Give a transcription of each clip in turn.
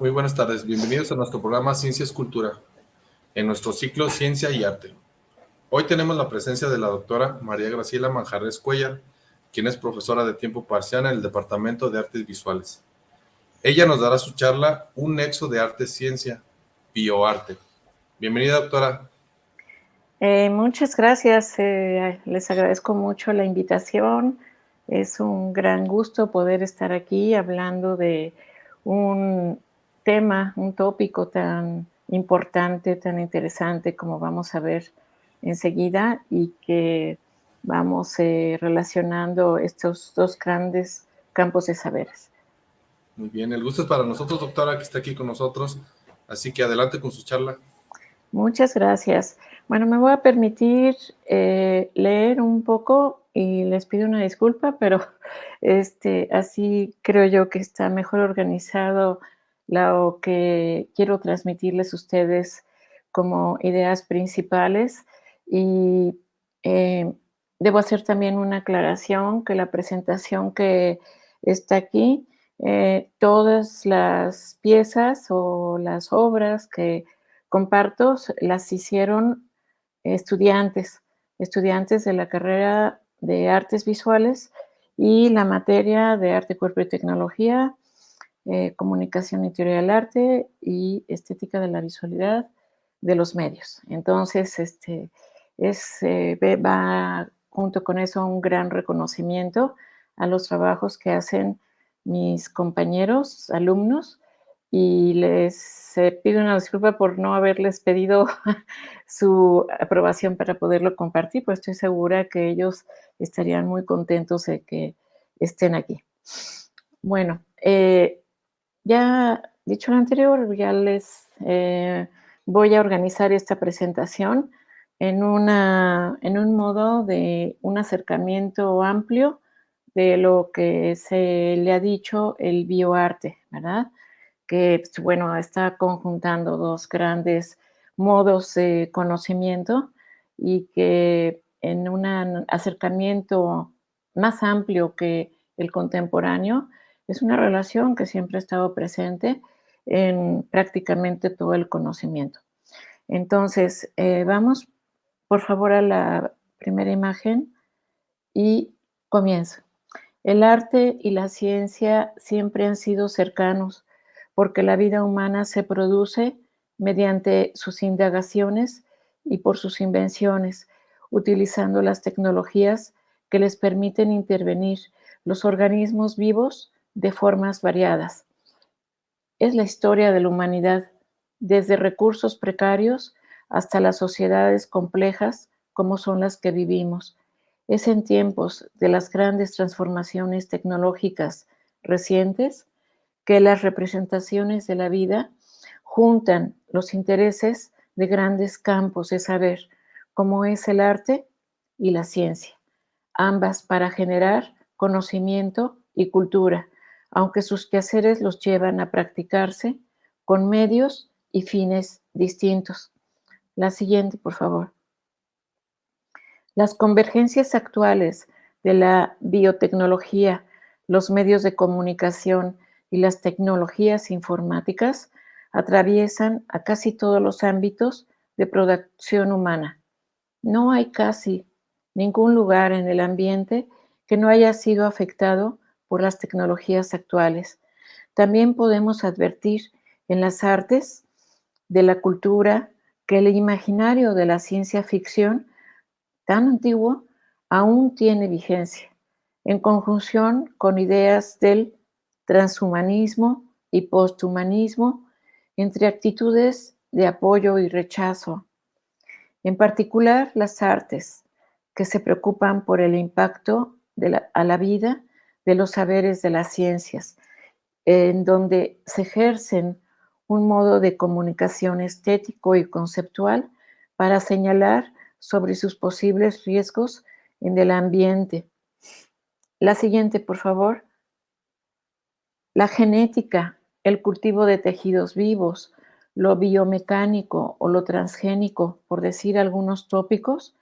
Muy buenas tardes, bienvenidos a nuestro programa Ciencia es Cultura, en nuestro ciclo Ciencia y Arte. Hoy tenemos la presencia de la doctora María Graciela Manjarres Cuellar, quien es profesora de tiempo parcial en el Departamento de Artes Visuales. Ella nos dará su charla Un nexo de arte-ciencia, bioarte. Bienvenida, doctora. Muchas gracias, les agradezco mucho la invitación. Es un gran gusto poder estar aquí hablando de un tema, un tópico tan importante, tan interesante como vamos a ver enseguida y que vamos relacionando estos dos grandes campos de saberes. Muy bien, el gusto es para nosotros, doctora, que está aquí con nosotros, así que adelante con su charla. Muchas gracias. Bueno, me voy a permitir leer un poco y les pido una disculpa, pero así creo yo que está mejor organizado lo que quiero transmitirles a ustedes como ideas principales. Y eh, debo hacer también una aclaración que la presentación que está aquí, todas las piezas o las obras que comparto, las hicieron estudiantes, estudiantes de la carrera de artes visuales y la materia de arte, cuerpo y tecnología, comunicación y teoría del arte y estética de la visualidad de los medios. Entonces, va junto con eso un gran reconocimiento a los trabajos que hacen mis compañeros, alumnos, y les pido una disculpa por no haberles pedido su aprobación para poderlo compartir, pues estoy segura que ellos estarían muy contentos de que estén aquí. Bueno, ya dicho lo anterior, ya les voy a organizar esta presentación en un modo de un acercamiento amplio de lo que se le ha dicho el bioarte, ¿verdad? Que, pues, bueno, está conjuntando dos grandes modos de conocimiento y que en un acercamiento más amplio que el contemporáneo, es una relación que siempre ha estado presente en prácticamente todo el conocimiento. Entonces, vamos, por favor, a la primera imagen y comienzo. El arte y la ciencia siempre han sido cercanos, porque la vida humana se produce mediante sus indagaciones y por sus invenciones, utilizando las tecnologías que les permiten intervenir los organismos vivos de formas variadas. Es la historia de la humanidad, desde recursos precarios hasta las sociedades complejas como son las que vivimos. Es en tiempos de las grandes transformaciones tecnológicas recientes que las representaciones de la vida juntan los intereses de grandes campos de saber, como es el arte y la ciencia, ambas para generar conocimiento y cultura, aunque sus quehaceres los llevan a practicarse con medios y fines distintos. La siguiente, por favor. Las convergencias actuales de la biotecnología, los medios de comunicación y las tecnologías informáticas atraviesan a casi todos los ámbitos de producción humana. No hay casi ningún lugar en el ambiente que no haya sido afectado por las tecnologías actuales. También podemos advertir en las artes de la cultura que el imaginario de la ciencia ficción tan antiguo aún tiene vigencia, en conjunción con ideas del transhumanismo y posthumanismo, entre actitudes de apoyo y rechazo. En particular, las artes, que se preocupan por el impacto a la vida de los saberes de las ciencias, en donde se ejercen un modo de comunicación estético y conceptual para señalar sobre sus posibles riesgos en el ambiente. La siguiente, por favor. La genética, el cultivo de tejidos vivos, lo biomecánico o lo transgénico, por decir algunos tópicos,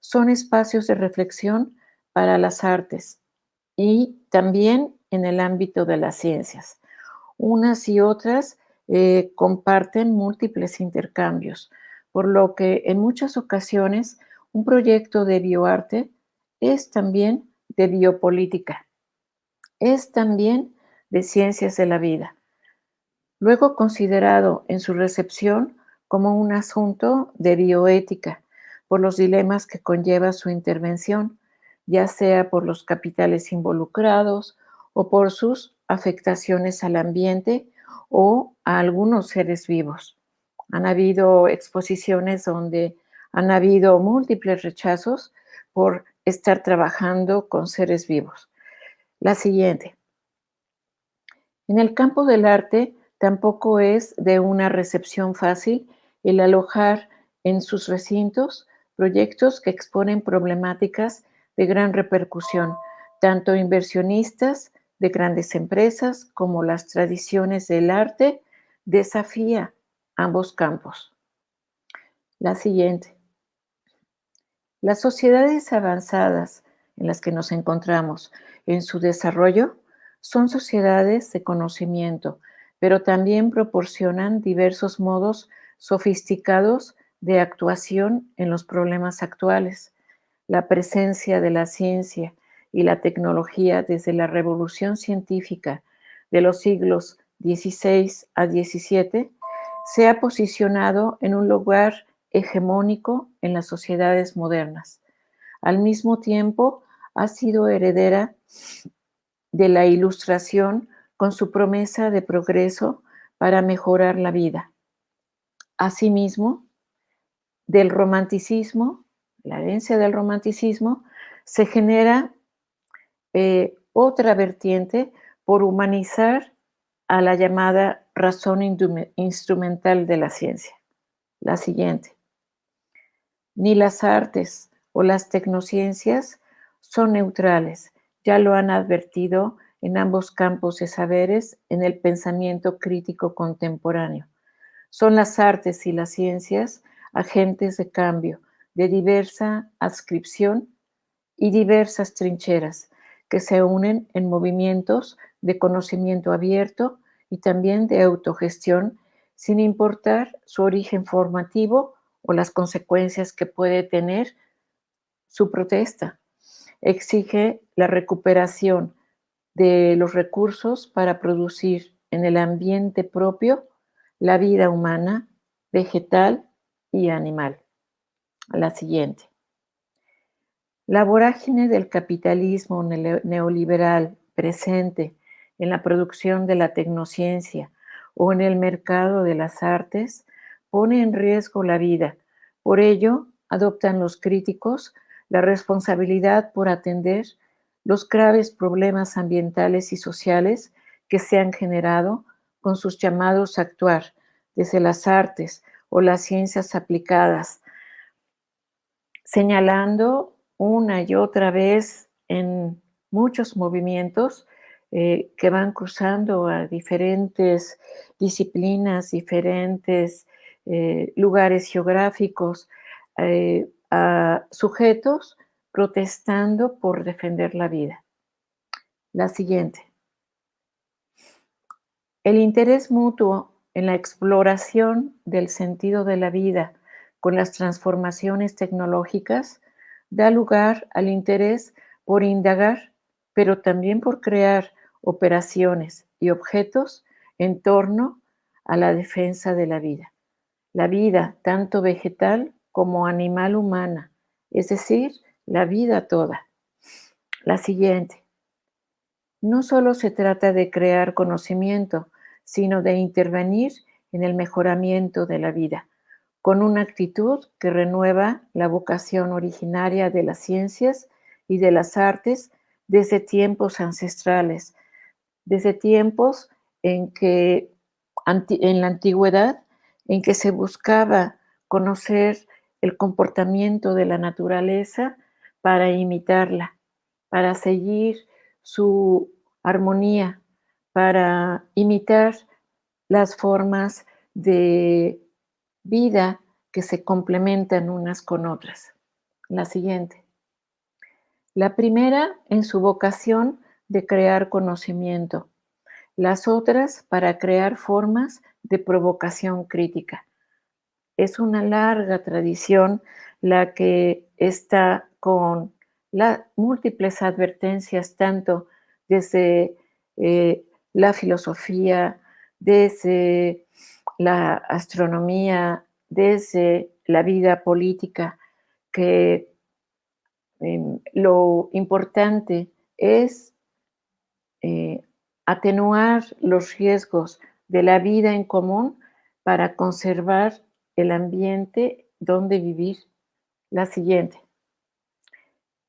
son espacios de reflexión para las artes y también en el ámbito de las ciencias. Unas y otras comparten múltiples intercambios, por lo que en muchas ocasiones un proyecto de bioarte es también de biopolítica, es también de ciencias de la vida, luego considerado en su recepción como un asunto de bioética, por los dilemas que conlleva su intervención, ya sea por los capitales involucrados o por sus afectaciones al ambiente o a algunos seres vivos. Han habido exposiciones donde han habido múltiples rechazos por estar trabajando con seres vivos. La siguiente. En el campo del arte tampoco es de una recepción fácil el alojar en sus recintos proyectos que exponen problemáticas de gran repercusión, tanto inversionistas de grandes empresas como las tradiciones del arte desafía ambos campos. La siguiente. Las sociedades avanzadas en las que nos encontramos en su desarrollo son sociedades de conocimiento, pero también proporcionan diversos modos sofisticados de actuación en los problemas actuales. La presencia de la ciencia y la tecnología desde la revolución científica de los siglos XVI a XVII se ha posicionado en un lugar hegemónico en las sociedades modernas. Al mismo tiempo, ha sido heredera de la Ilustración con su promesa de progreso para mejorar la vida. Asimismo, del romanticismo, la herencia del romanticismo, se genera otra vertiente por humanizar a la llamada razón instrumental de la ciencia. La siguiente. Ni las artes o las tecnociencias son neutrales, ya lo han advertido en ambos campos de saberes en el pensamiento crítico contemporáneo. Son las artes y las ciencias agentes de cambio, de diversa adscripción y diversas trincheras que se unen en movimientos de conocimiento abierto y también de autogestión, sin importar su origen formativo o las consecuencias que puede tener su protesta. Exige la recuperación de los recursos para producir en el ambiente propio la vida humana, vegetal y animal. La siguiente. La vorágine del capitalismo neoliberal presente en la producción de la tecnociencia o en el mercado de las artes pone en riesgo la vida. Por ello, adoptan los críticos la responsabilidad por atender los graves problemas ambientales y sociales que se han generado con sus llamados a actuar desde las artes o las ciencias aplicadas, señalando una y otra vez en muchos movimientos que van cruzando a diferentes disciplinas, diferentes lugares geográficos, a sujetos protestando por defender la vida. La siguiente. El interés mutuo en la exploración del sentido de la vida con las transformaciones tecnológicas da lugar al interés por indagar, pero también por crear operaciones y objetos en torno a la defensa de la vida tanto vegetal como animal humana, es decir, la vida toda. La siguiente. No solo se trata de crear conocimiento, sino de intervenir en el mejoramiento de la vida, con una actitud que renueva la vocación originaria de las ciencias y de las artes desde tiempos ancestrales, desde tiempos en que en la antigüedad, en que se buscaba conocer el comportamiento de la naturaleza para imitarla, para seguir su armonía, para imitar las formas de vida que se complementan unas con otras. La siguiente. La primera en su vocación de crear conocimiento, las otras para crear formas de provocación crítica. Es una larga tradición la que está con las múltiples advertencias, tanto desde la filosofía, desde la astronomía, desde la vida política, que lo importante es eh, atenuar los riesgos de la vida en común para conservar el ambiente donde vivir. La siguiente.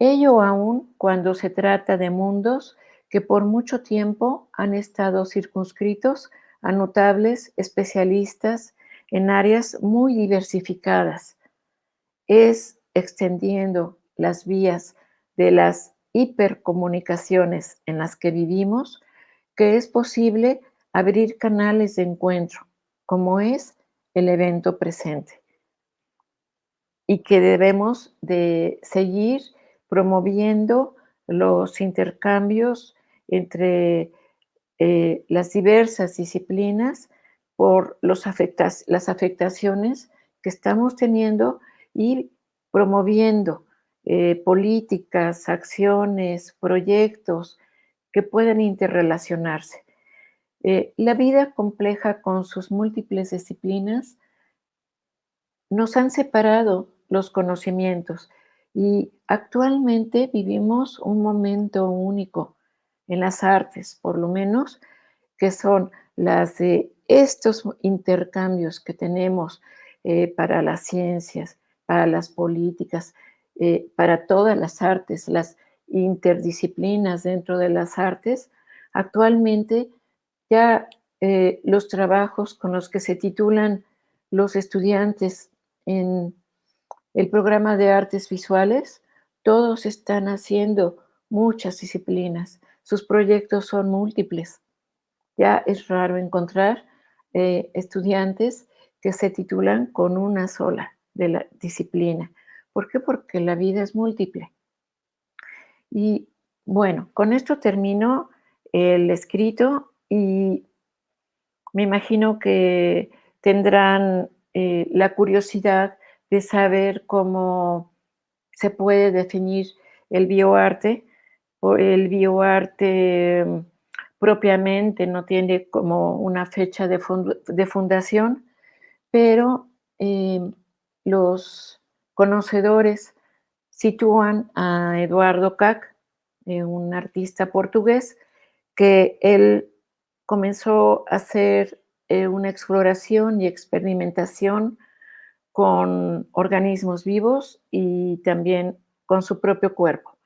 Ello aún cuando se trata de mundos que por mucho tiempo han estado circunscritos a notables especialistas en áreas muy diversificadas. Es extendiendo las vías de las hipercomunicaciones en las que vivimos que es posible abrir canales de encuentro, como es el evento presente, y que debemos de seguir promoviendo los intercambios entre las diversas disciplinas por las afectaciones que estamos teniendo y promoviendo políticas, acciones, proyectos que pueden interrelacionarse. La vida compleja con sus múltiples disciplinas nos han separado los conocimientos y actualmente vivimos un momento único en las artes, por lo menos, que son las de estos intercambios que tenemos para las ciencias, para las políticas, para todas las artes, las interdisciplinas dentro de las artes. Actualmente ya los trabajos con los que se titulan los estudiantes en el programa de artes visuales, todos están haciendo muchas disciplinas. Sus proyectos son múltiples. Ya es raro encontrar estudiantes que se titulan con una sola de la disciplina. ¿Por qué? Porque la vida es múltiple. Y bueno, con esto termino el escrito y me imagino que tendrán la curiosidad de saber cómo se puede definir el bioarte. O el bioarte propiamente no tiene como una fecha de fundación, pero los conocedores sitúan a Eduardo Kac, un artista portugués, que él comenzó a hacer una exploración y experimentación con organismos vivos y también con su propio cuerpo.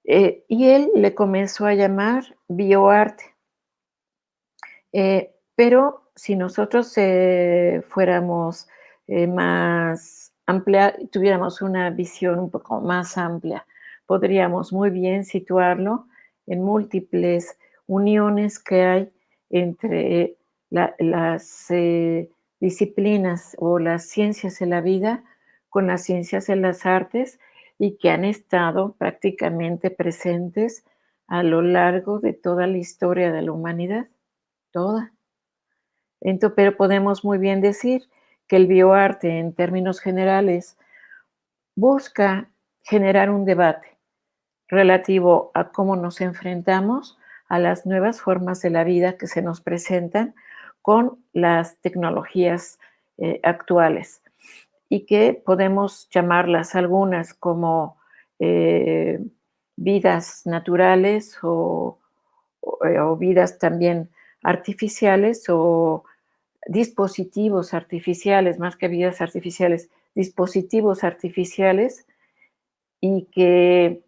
Y él le comenzó a llamar bioarte. Pero si nosotros fuéramos más amplia, tuviéramos una visión un poco más amplia, podríamos muy bien situarlo en múltiples uniones que hay entre las disciplinas o las ciencias de la vida con las ciencias de las artes y que han estado prácticamente presentes a lo largo de toda la historia de la humanidad, toda. Pero podemos muy bien decir que el bioarte, en términos generales, busca generar un debate relativo a cómo nos enfrentamos a las nuevas formas de la vida que se nos presentan con las tecnologías actuales y que podemos llamarlas algunas como eh, vidas naturales o vidas también artificiales o dispositivos artificiales, más que vidas artificiales, dispositivos artificiales y que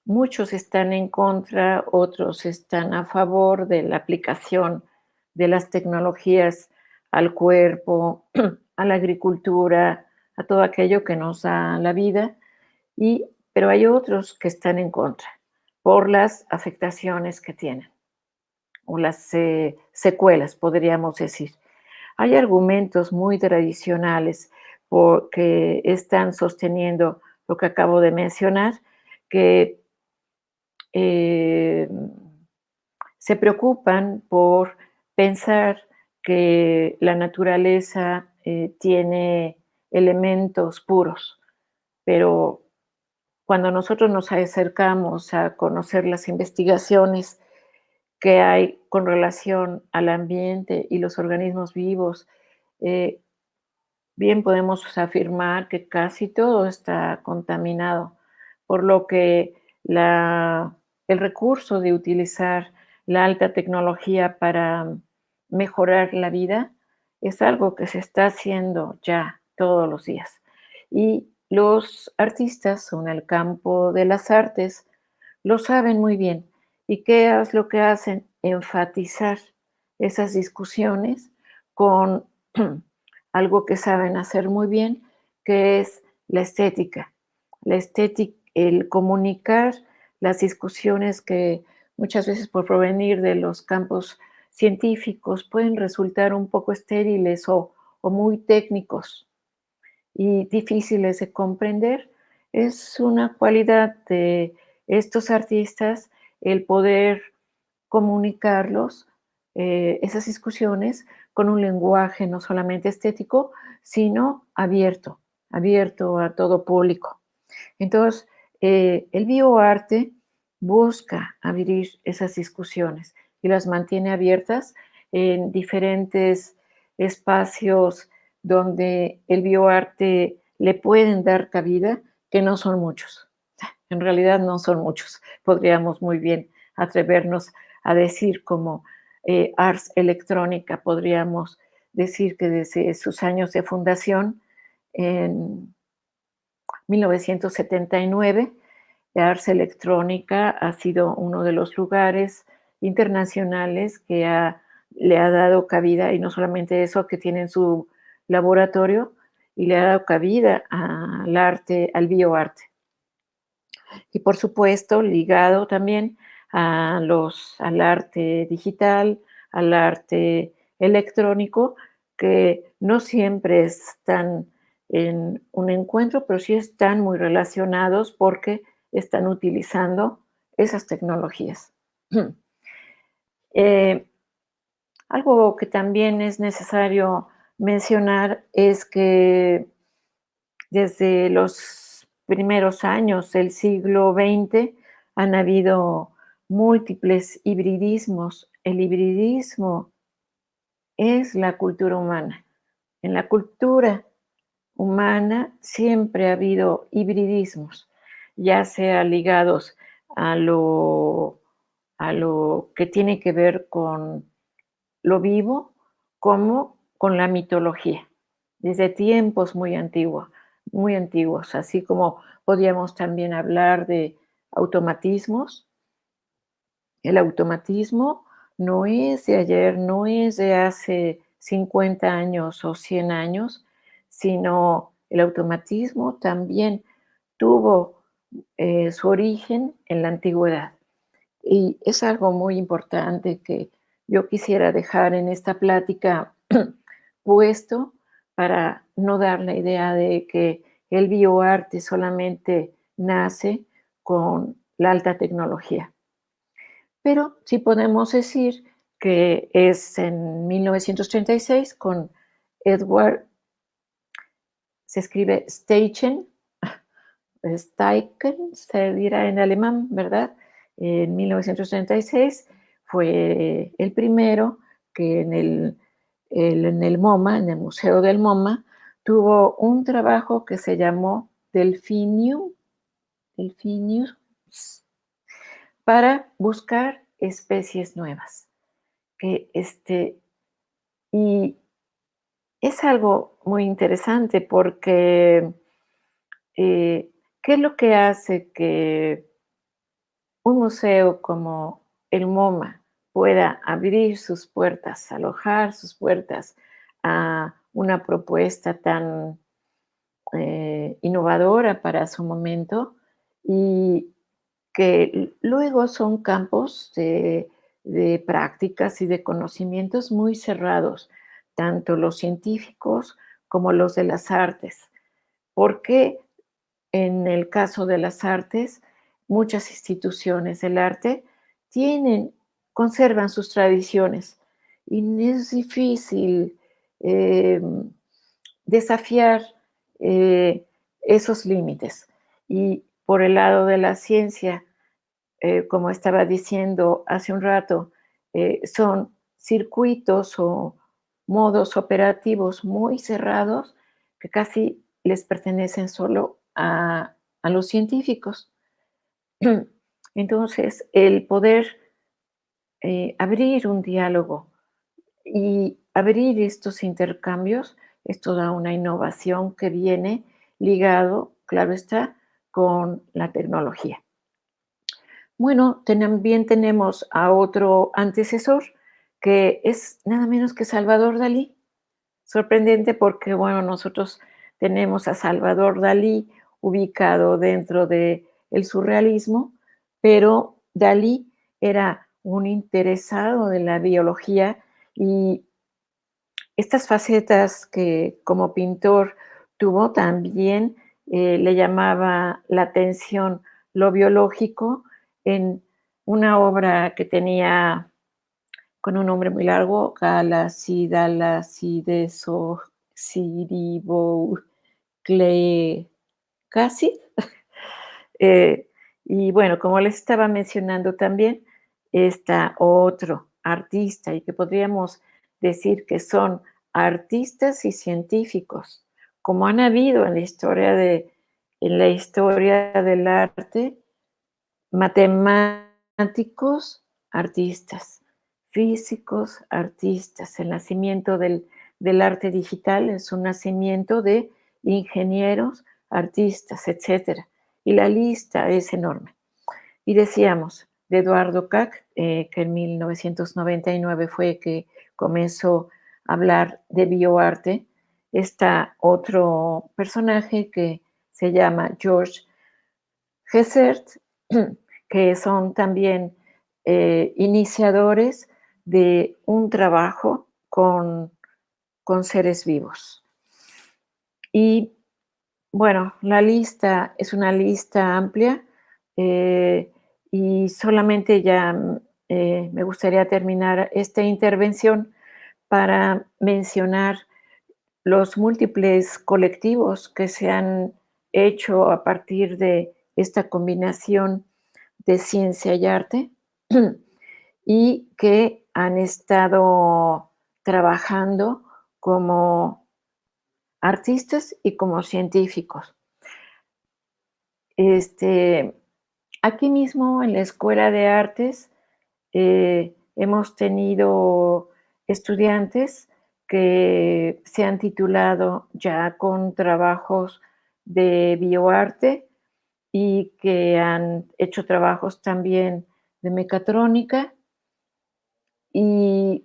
muchos están en contra, otros están a favor de la aplicación de las tecnologías al cuerpo, a la agricultura, a todo aquello que nos da la vida, pero hay otros que están en contra por las afectaciones que tienen o las secuelas, podríamos decir. Hay argumentos muy tradicionales que están sosteniendo lo que acabo de mencionar, que eh, se preocupan por pensar que la naturaleza tiene elementos puros, pero cuando nosotros nos acercamos a conocer las investigaciones que hay con relación al ambiente y los organismos vivos, eh, bien podemos afirmar que casi todo está contaminado, por lo que el recurso de utilizar la alta tecnología para mejorar la vida es algo que se está haciendo ya todos los días. Y los artistas o en el campo de las artes lo saben muy bien. ¿Y qué es lo que hacen? Enfatizar esas discusiones con algo que saben hacer muy bien, que es la estética. La estética, el comunicar las discusiones que muchas veces por provenir de los campos científicos pueden resultar un poco estériles o muy técnicos y difíciles de comprender. Es una cualidad de estos artistas el poder comunicarlos, esas discusiones, con un lenguaje no solamente estético, sino abierto, abierto a todo público. Entonces, el bioarte busca abrir esas discusiones y las mantiene abiertas en diferentes espacios donde el bioarte le pueden dar cabida, que no son muchos. En realidad no son muchos. Podríamos muy bien atrevernos a decir como Ars Electrónica, podríamos decir que desde sus años de fundación, en 1979, Ars Electrónica ha sido uno de los lugares internacionales que le ha dado cabida, y no solamente eso, que tienen su laboratorio y le ha dado cabida al arte, al bioarte. Y por supuesto, ligado también al arte digital, al arte electrónico, que no siempre están en un encuentro, pero sí están muy relacionados porque están utilizando esas tecnologías. Eh, Algo que también es necesario mencionar es que desde los primeros años del siglo XX han habido múltiples hibridismos. El hibridismo es la cultura humana. En la cultura humana siempre ha habido hibridismos, ya sea ligados a a lo que tiene que ver con lo vivo como con la mitología, desde tiempos muy antiguos, así como podríamos también hablar de automatismos. El automatismo no es de ayer, no es de hace 50 años o 100 años, sino el automatismo también tuvo su origen en la antigüedad. Y es algo muy importante que yo quisiera dejar en esta plática puesto para no dar la idea de que el bioarte solamente nace con la alta tecnología. Pero sí podemos decir que es en 1936 con Edward, se escribe Steichen, Steichen se dirá en alemán, ¿verdad? En 1936 fue el primero que en el MoMA, en el Museo del MoMA, tuvo un trabajo que se llamó Delphinius, para buscar especies nuevas. Que y es algo muy interesante porque ¿qué es lo que hace que un museo como el MoMA pueda abrir sus puertas, alojar sus puertas a una propuesta tan innovadora para su momento y que luego son campos de prácticas y de conocimientos muy cerrados, tanto los científicos como los de las artes? Porque en el caso de las artes, muchas instituciones del arte tienen, conservan sus tradiciones y es difícil desafiar esos límites. Y por el lado de la ciencia, como estaba diciendo hace un rato, son circuitos o modos operativos muy cerrados que casi les pertenecen solo a los científicos. Entonces, el poder abrir un diálogo y abrir estos intercambios es toda una innovación que viene ligado, claro está, con la tecnología. Bueno, también tenemos a otro antecesor que es nada menos que Salvador Dalí. Sorprendente porque, bueno, nosotros tenemos a Salvador Dalí ubicado dentro del surrealismo, pero Dalí era un interesado de la biología y estas facetas que como pintor tuvo también le llamaba la atención lo biológico en una obra que tenía con un nombre muy largo, Casi. Eh, y bueno, como les estaba mencionando también, está otro artista y que podríamos decir que son artistas y científicos, como han habido en la historia del arte, matemáticos, artistas, físicos, artistas. El nacimiento del arte digital es un nacimiento de ingenieros, artistas, etcétera. Y la lista es enorme. Y decíamos de Eduardo Kac, que en 1999 fue que comenzó a hablar de bioarte. Está otro personaje que se llama George Hessert, que son también iniciadores de un trabajo con seres vivos. Y bueno, la lista es una lista amplia y solamente ya me gustaría terminar esta intervención para mencionar los múltiples colectivos que se han hecho a partir de esta combinación de ciencia y arte y que han estado trabajando como artistas y como científicos. Este, aquí mismo en la Escuela de Artes hemos tenido estudiantes que se han titulado ya con trabajos de bioarte y que han hecho trabajos también de mecatrónica y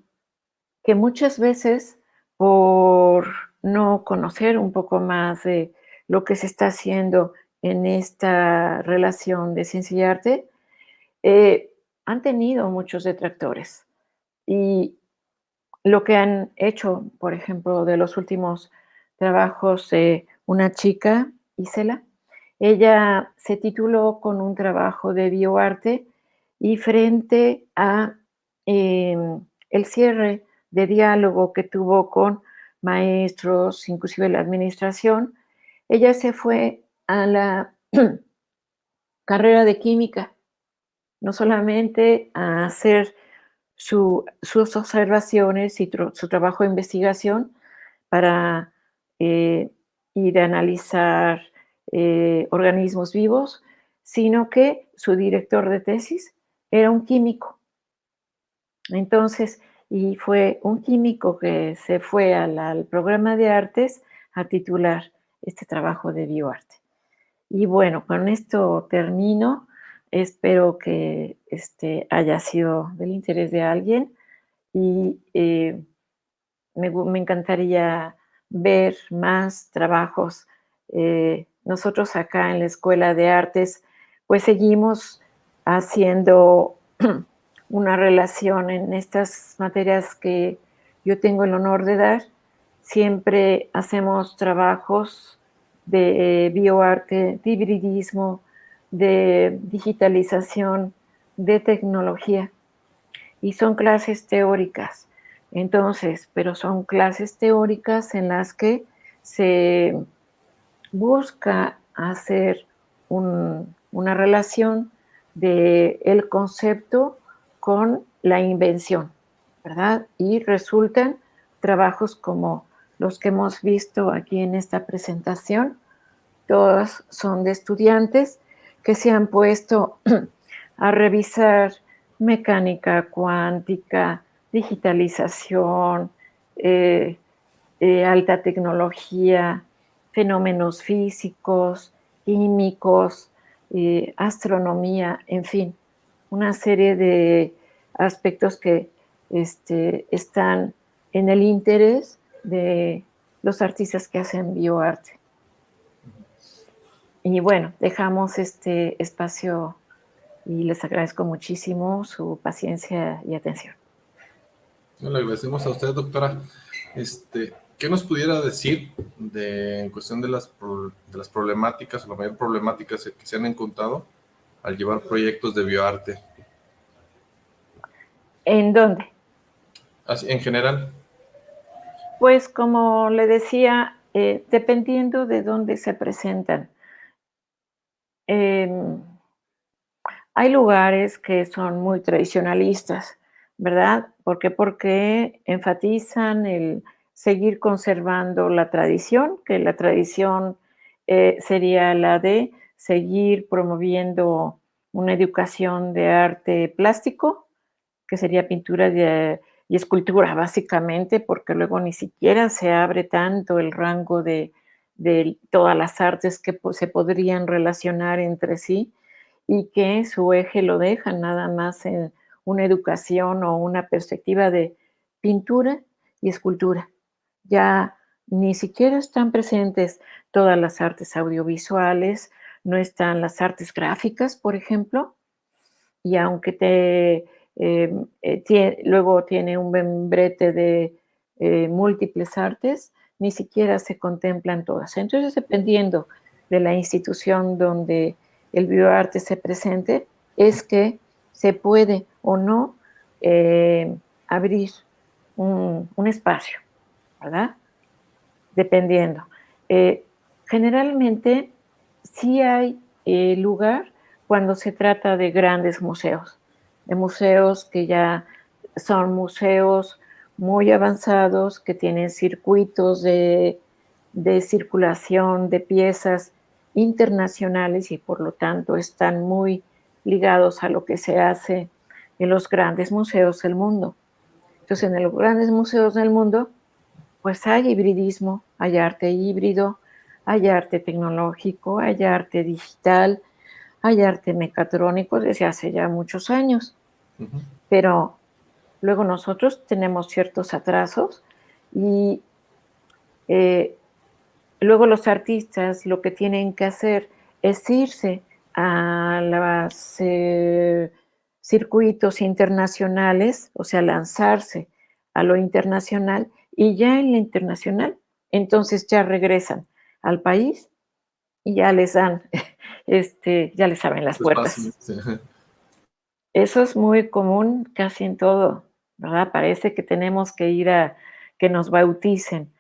que muchas veces por no conocer un poco más de lo que se está haciendo en esta relación de ciencia y arte, eh, han tenido muchos detractores. Y lo que han hecho, por ejemplo, de los últimos trabajos, una chica, Isela, ella se tituló con un trabajo de bioarte y frente a el cierre de diálogo que tuvo con maestros, inclusive la administración, ella se fue a la carrera de química, no solamente a hacer sus observaciones y su trabajo de investigación para ir a analizar organismos vivos, sino que su director de tesis era un químico. Entonces, y fue un químico que se fue al programa de artes a titular este trabajo de bioarte. Y bueno, con esto termino. Espero que haya sido del interés de alguien y me encantaría ver más trabajos. Nosotros acá en la Escuela de Artes, pues seguimos haciendo una relación en estas materias que yo tengo el honor de dar. Siempre hacemos trabajos de bioarte, de hibridismo, de digitalización, de tecnología. Y son clases teóricas, Entonces, pero son clases teóricas en las que se busca hacer una relación del concepto con la invención, ¿verdad? Y resultan trabajos como los que hemos visto aquí en esta presentación. Todos son de estudiantes que se han puesto a revisar mecánica cuántica, digitalización, eh, alta tecnología, fenómenos físicos, químicos, astronomía, en fin, una serie de aspectos que están en el interés de los artistas que hacen bioarte. Y bueno, dejamos este espacio y les agradezco muchísimo su paciencia y atención. Le agradecemos a usted, doctora. ¿Qué nos pudiera decir en cuestión de las problemáticas o la mayor problemáticas que se han encontrado al llevar proyectos de bioarte? ¿En dónde? Así, en general. Pues como le decía, dependiendo de dónde se presentan. Em, Hay lugares que son muy tradicionalistas, ¿verdad? ¿Por qué? Porque enfatizan el seguir conservando la tradición, que la tradición sería la de seguir promoviendo una educación de arte plástico, que sería pintura y escultura básicamente, porque luego ni siquiera se abre tanto el rango de todas las artes que se podrían relacionar entre sí y que su eje lo dejan nada más en una educación o una perspectiva de pintura y escultura. Ya ni siquiera están presentes todas las artes audiovisuales, no están las artes gráficas, por ejemplo, y aunque luego tiene un membrete de múltiples artes, ni siquiera se contemplan todas. Entonces, dependiendo de la institución donde el bioarte se presente, es que se puede o no abrir un espacio, ¿verdad? Dependiendo. Eh, Generalmente sí hay lugar cuando se trata de grandes museos, de museos que ya son museos muy avanzados, que tienen circuitos de circulación de piezas internacionales y por lo tanto están muy ligados a lo que se hace en los grandes museos del mundo. Entonces, en los grandes museos del mundo pues hay hibridismo, hay arte híbrido, hay arte tecnológico, hay arte digital, hay arte mecatrónico desde hace ya muchos años. Uh-huh. Pero luego nosotros tenemos ciertos atrasos y eh, luego los artistas lo que tienen que hacer es irse a los circuitos internacionales, o sea, lanzarse a lo internacional y ya en lo internacional, entonces ya regresan al país y ya les dan, ya les abren las Espacio. puertas. Sí. Eso es muy común casi en todo, ¿verdad? Parece que tenemos que ir a que nos bauticen,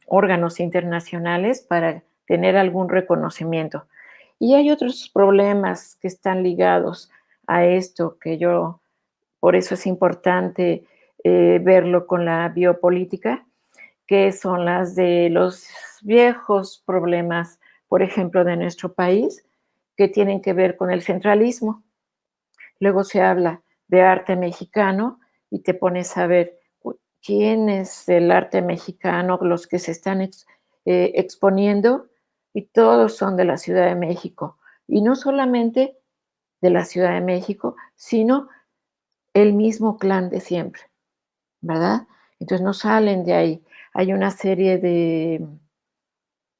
órganos internacionales para tener algún reconocimiento. Y hay otros problemas que están ligados a esto, que yo por eso es importante, verlo con la biopolítica, que son las de los viejos problemas, por ejemplo, de nuestro país, que tienen que ver con el centralismo. Luego se habla de arte mexicano y te pones a ver quién es el arte mexicano, los que se están exponiendo, y todos son de la Ciudad de México. Y no solamente de la Ciudad de México, sino el mismo clan de siempre, ¿verdad? Entonces no salen de ahí. Hay una serie de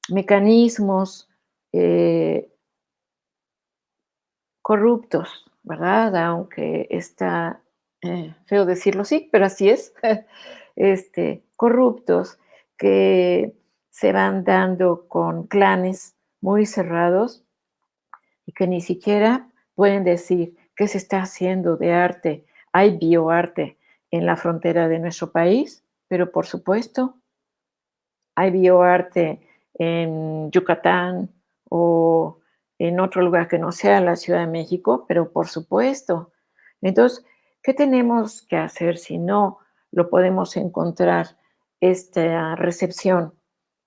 mecanismos eh, corruptos, ¿verdad? Aunque está feo decirlo así, pero así es, corruptos que se van dando con clanes muy cerrados y que ni siquiera pueden decir qué se está haciendo de arte hay bioarte en la frontera de nuestro país, pero por supuesto hay bioarte en Yucatán o en otro lugar que no sea la Ciudad de México, pero por supuesto. Entonces, ¿qué tenemos que hacer si no lo podemos encontrar, esta recepción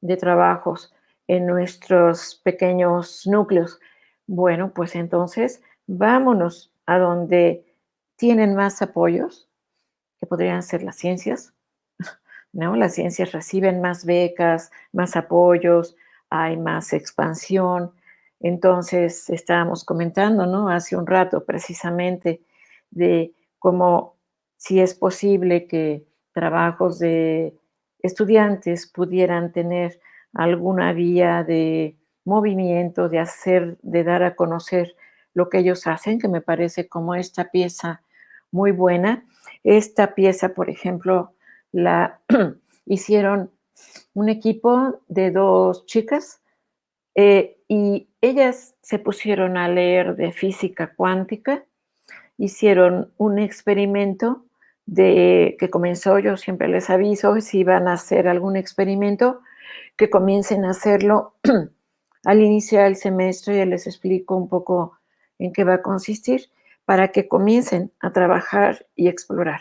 de trabajos en nuestros pequeños núcleos? Bueno, pues entonces vámonos a donde tienen más apoyos, que podrían ser las ciencias, ¿no? Las ciencias reciben más becas, más apoyos, hay más expansión. Entonces, estábamos comentando, ¿no? Hace un rato precisamente de cómo si es posible que trabajos de estudiantes pudieran tener alguna vía de movimiento, de hacer, de dar a conocer lo que ellos hacen, que me parece como esta pieza muy buena. Esta pieza, por ejemplo, la hicieron un equipo de 2 chicas, y ellas se pusieron a leer de física cuántica, hicieron un experimento de que comenzó, yo siempre les aviso, si van a hacer algún experimento, que comiencen a hacerlo al iniciar el semestre, ya les explico un poco en qué va a consistir, para que comiencen a trabajar y explorar.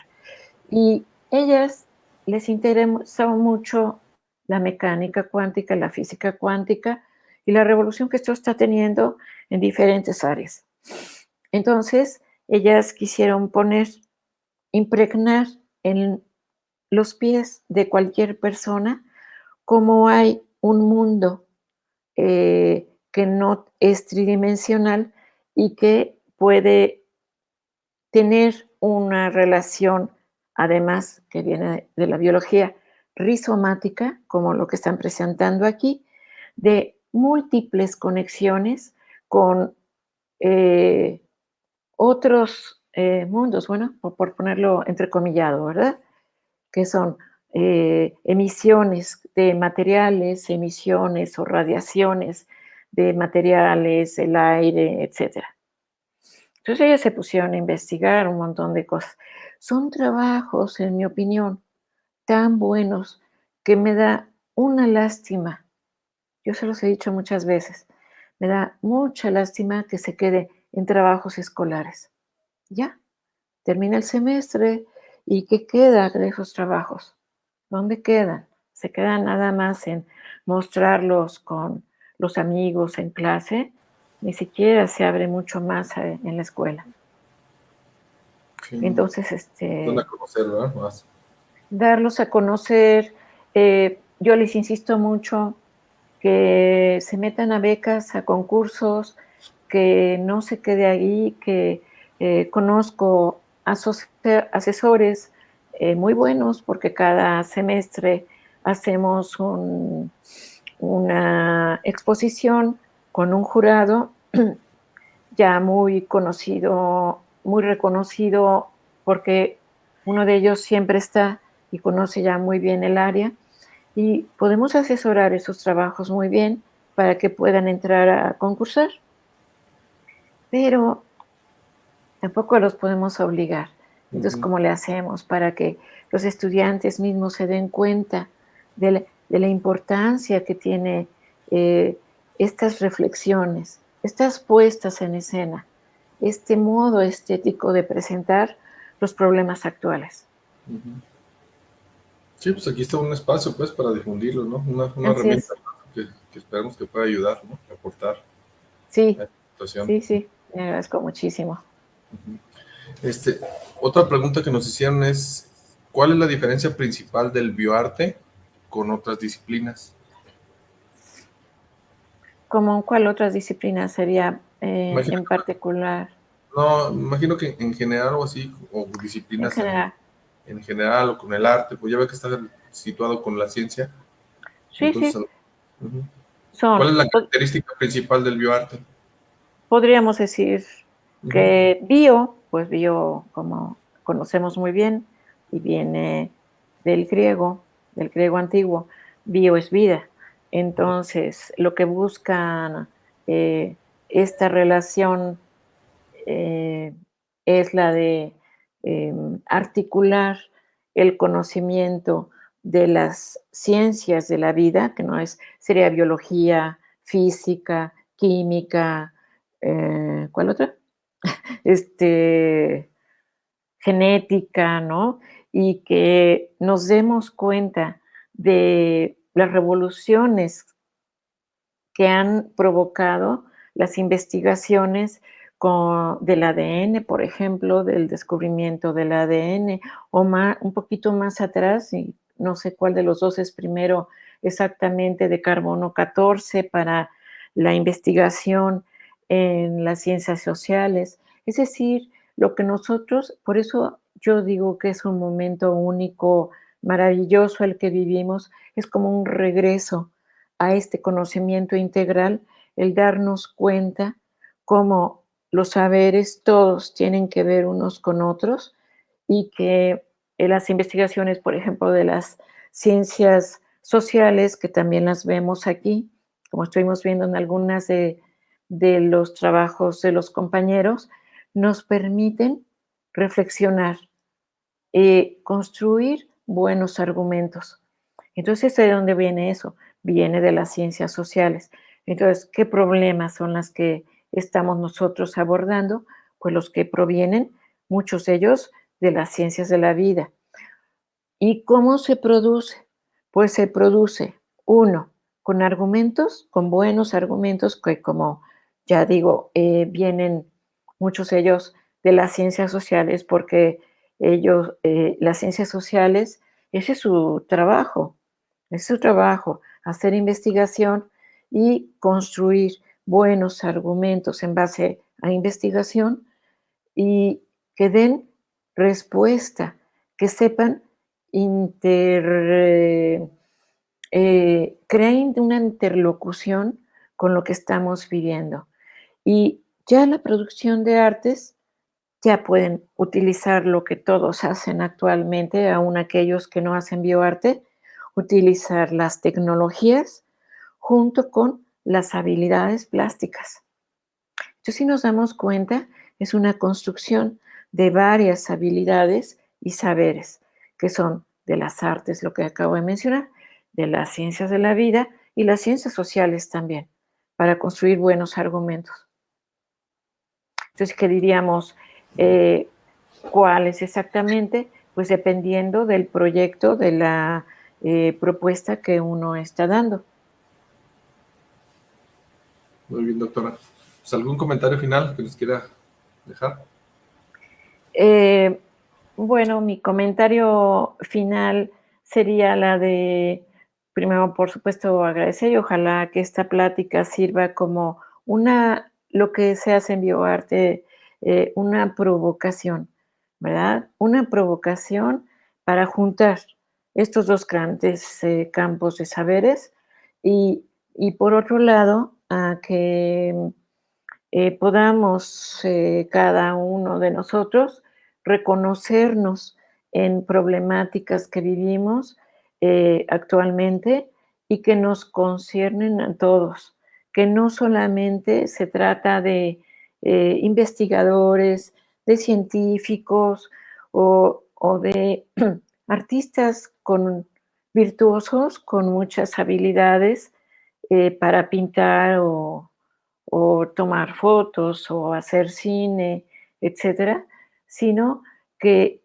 Y ellas les interesaba mucho la mecánica cuántica, la física cuántica y la revolución que esto está teniendo en diferentes áreas. Entonces, ellas quisieron poner, impregnar en los pies de cualquier persona cómo hay un mundo que no es tridimensional y que puede tener una relación, además, que viene de la biología rizomática, como lo que están presentando aquí, de múltiples conexiones con eh, otros mundos, bueno, por ponerlo entrecomillado, ¿verdad? Que son emisiones de materiales, emisiones o radiaciones de materiales, el aire, etcétera. Entonces ellas se pusieron a investigar un montón de cosas. Son trabajos, en mi opinión, tan buenos que me da una lástima. Yo se los he dicho muchas veces. Me da mucha lástima que se quede en trabajos escolares. Ya, termina el semestre y ¿qué queda de esos trabajos? ¿Dónde quedan? Se quedan nada más en mostrarlos con los amigos en clase, ni siquiera se abre mucho más en la escuela. Sí, Entonces, dan a conocer, ¿verdad? Más. darlos a conocer, yo les insisto mucho que se metan a becas, a concursos, que no se quede ahí, que conozco asesores muy buenos porque cada semestre hacemos una exposición con un jurado ya muy conocido, muy reconocido, porque uno de ellos siempre está y conoce ya muy bien el área, y podemos asesorar esos trabajos muy bien para que puedan entrar a concursar, pero tampoco los podemos obligar. Entonces, Ujú. ¿cómo le hacemos para que los estudiantes mismos se den cuenta de la importancia que tiene estas reflexiones, estas puestas en escena, este modo estético de presentar los problemas actuales? Ujú. Sí, pues aquí está un espacio, pues, para difundirlo, ¿no? Una Así herramienta es. que esperamos que pueda ayudar, ¿no? Aportar a Sí, esta situación. sí, sí, le agradezco muchísimo. Ujú. Este, otra pregunta que nos hicieron es, ¿cuál es la diferencia principal del bioarte con otras disciplinas? ¿Cómo cuál otras disciplinas sería Imagino, en particular? no, imagino que en general o así, o En disciplinas general. en general o con el arte, pues ya ve que está situado con la ciencia. Sí, Entonces, sí, ujú. ¿Cuál son, es la característica principal del bioarte? podríamos decir Ujú. que bio, pues bio, como conocemos muy bien, y viene del griego antiguo, bio es vida. Entonces, lo que buscan esta relación eh, es la de articular el conocimiento de las ciencias de la vida, que no es, sería biología, física, química, ¿cuál otra? Este, genética, ¿no? Y que nos demos cuenta de las revoluciones que han provocado las investigaciones del ADN, por ejemplo, del descubrimiento del ADN, o un poquito más atrás, y no sé cuál de los dos es primero exactamente, de carbono 14 para la investigación en las ciencias sociales. Es decir, lo que nosotros, por eso yo digo que es un momento único, maravilloso el que vivimos, es como un regreso a este conocimiento integral, el darnos cuenta cómo los saberes todos tienen que ver unos con otros y que las investigaciones, por ejemplo, de las ciencias sociales, que también las vemos aquí, como estuvimos viendo en algunas de los trabajos de los compañeros, nos permiten reflexionar, construir buenos argumentos. Entonces, ¿de dónde viene eso? Viene de las ciencias sociales. Entonces, ¿qué problemas son las que estamos nosotros abordando? Pues los que provienen, muchos de ellos, de las ciencias de la vida. ¿Y cómo se produce? Pues se produce, uno, con argumentos, con buenos argumentos, que como ya digo, vienen muchos de ellos de las ciencias sociales, porque ellos, las ciencias sociales, ese es su trabajo, hacer investigación y construir buenos argumentos en base a investigación y que den respuesta, que sepan creen una interlocución con lo que estamos viviendo. Y ya la producción de artes, ya pueden utilizar lo que todos hacen actualmente, aun aquellos que no hacen bioarte, utilizar las tecnologías junto con las habilidades plásticas. Entonces, si nos damos cuenta, es una construcción de varias habilidades y saberes, que son de las artes, lo que acabo de mencionar, de las ciencias de la vida y las ciencias sociales también, para construir buenos argumentos. Entonces, ¿qué diríamos? Eh, ¿Cuáles exactamente? Pues dependiendo del proyecto, de la propuesta que uno está dando. Muy bien, doctora. Pues, ¿algún comentario final que nos quiera dejar? Eh, bueno, mi comentario final sería la de, primero, por supuesto, agradecer y ojalá que esta plática sirva como lo que se hace en BioArte, una provocación, ¿verdad? Una provocación para juntar estos dos grandes campos de saberes y, y por otro lado, a que podamos cada uno de nosotros reconocernos en problemáticas que vivimos actualmente y que nos conciernen a todos, que no solamente se trata de investigadores, de científicos o de artistas virtuosos con muchas habilidades para pintar o tomar fotos o hacer cine, etcétera, sino que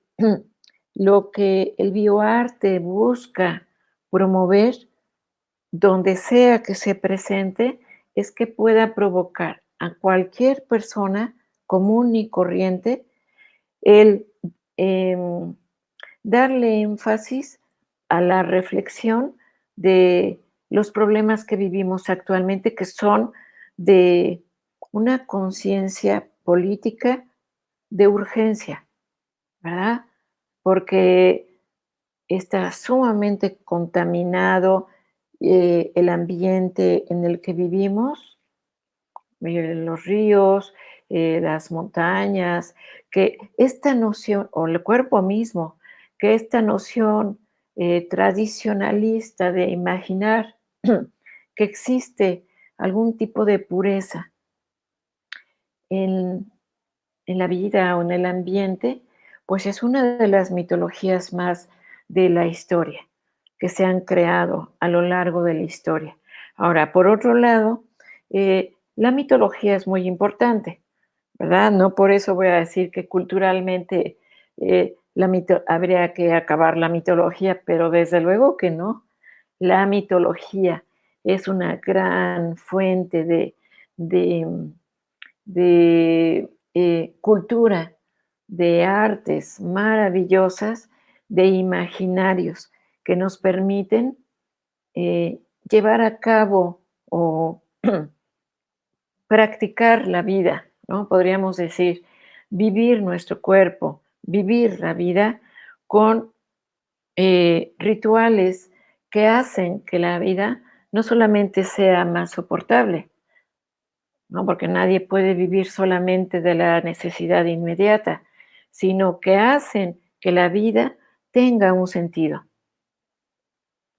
lo que el bioarte busca promover, donde sea que se presente, es que pueda provocar a cualquier persona común y corriente el em, darle énfasis a la reflexión de los problemas que vivimos actualmente, que son de una conciencia política de urgencia, ¿verdad? Porque está sumamente contaminado el ambiente en el que vivimos, los ríos, las montañas, que esta noción, o el cuerpo mismo, que esta noción tradicionalista de imaginar que existe algún tipo de pureza en, en la vida o en el ambiente, pues es una de las mitologías más de la historia que se han creado a lo largo de la historia. Ahora, por otro lado, la mitología es muy importante, ¿verdad? No por eso voy a decir que culturalmente habría que acabar la mitología, pero desde luego que no. La mitología es una gran fuente de, de cultura, de artes maravillosas, de imaginarios que nos permiten llevar a cabo o practicar la vida, ¿no? Podríamos decir, vivir nuestro cuerpo, vivir la vida con rituales que hacen que la vida no solamente sea más soportable, ¿no? Porque nadie puede vivir solamente de la necesidad inmediata, sino que hacen que la vida tenga un sentido,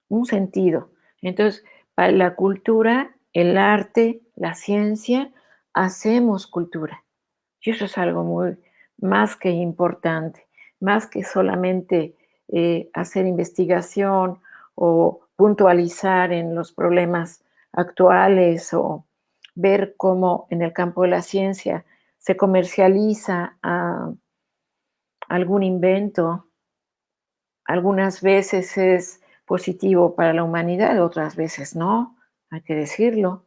un sentido. Entonces, para la cultura, el arte, la ciencia, hacemos cultura. Y eso es algo muy más que importante, más que solamente hacer investigación o puntualizar en los problemas actuales o ver cómo en el campo de la ciencia se comercializa algún invento. Algunas veces es positivo para la humanidad, otras veces no, hay que decirlo.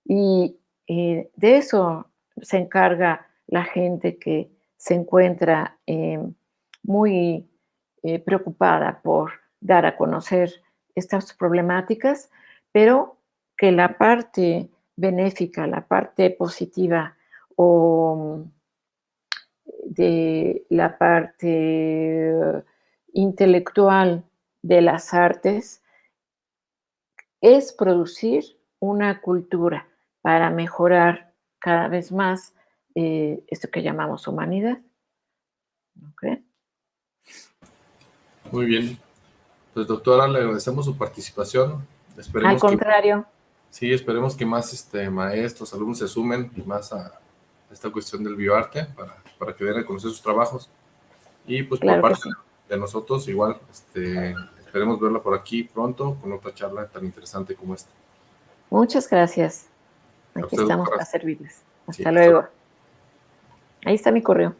Y de eso se encarga la gente que se encuentra muy preocupada por dar a conocer estas problemáticas, pero que la parte benéfica, la parte positiva o de la parte intelectual de las artes es producir una cultura para mejorar cada vez más esto que llamamos humanidad. ¿No creen? Muy bien. Pues doctora, le agradecemos su participación. Al Esperemos que, contrario, sí, esperemos que más maestros, alumnos se sumen más a esta cuestión del bioarte para que den a conocer sus trabajos. Y pues por claro que parte sí. de nosotros, igual, esperemos verla por aquí pronto con otra charla tan interesante como esta. Muchas gracias. A Aquí usted, estamos doctora. para servirles. Sí, Hasta hasta luego. Ahí está mi correo.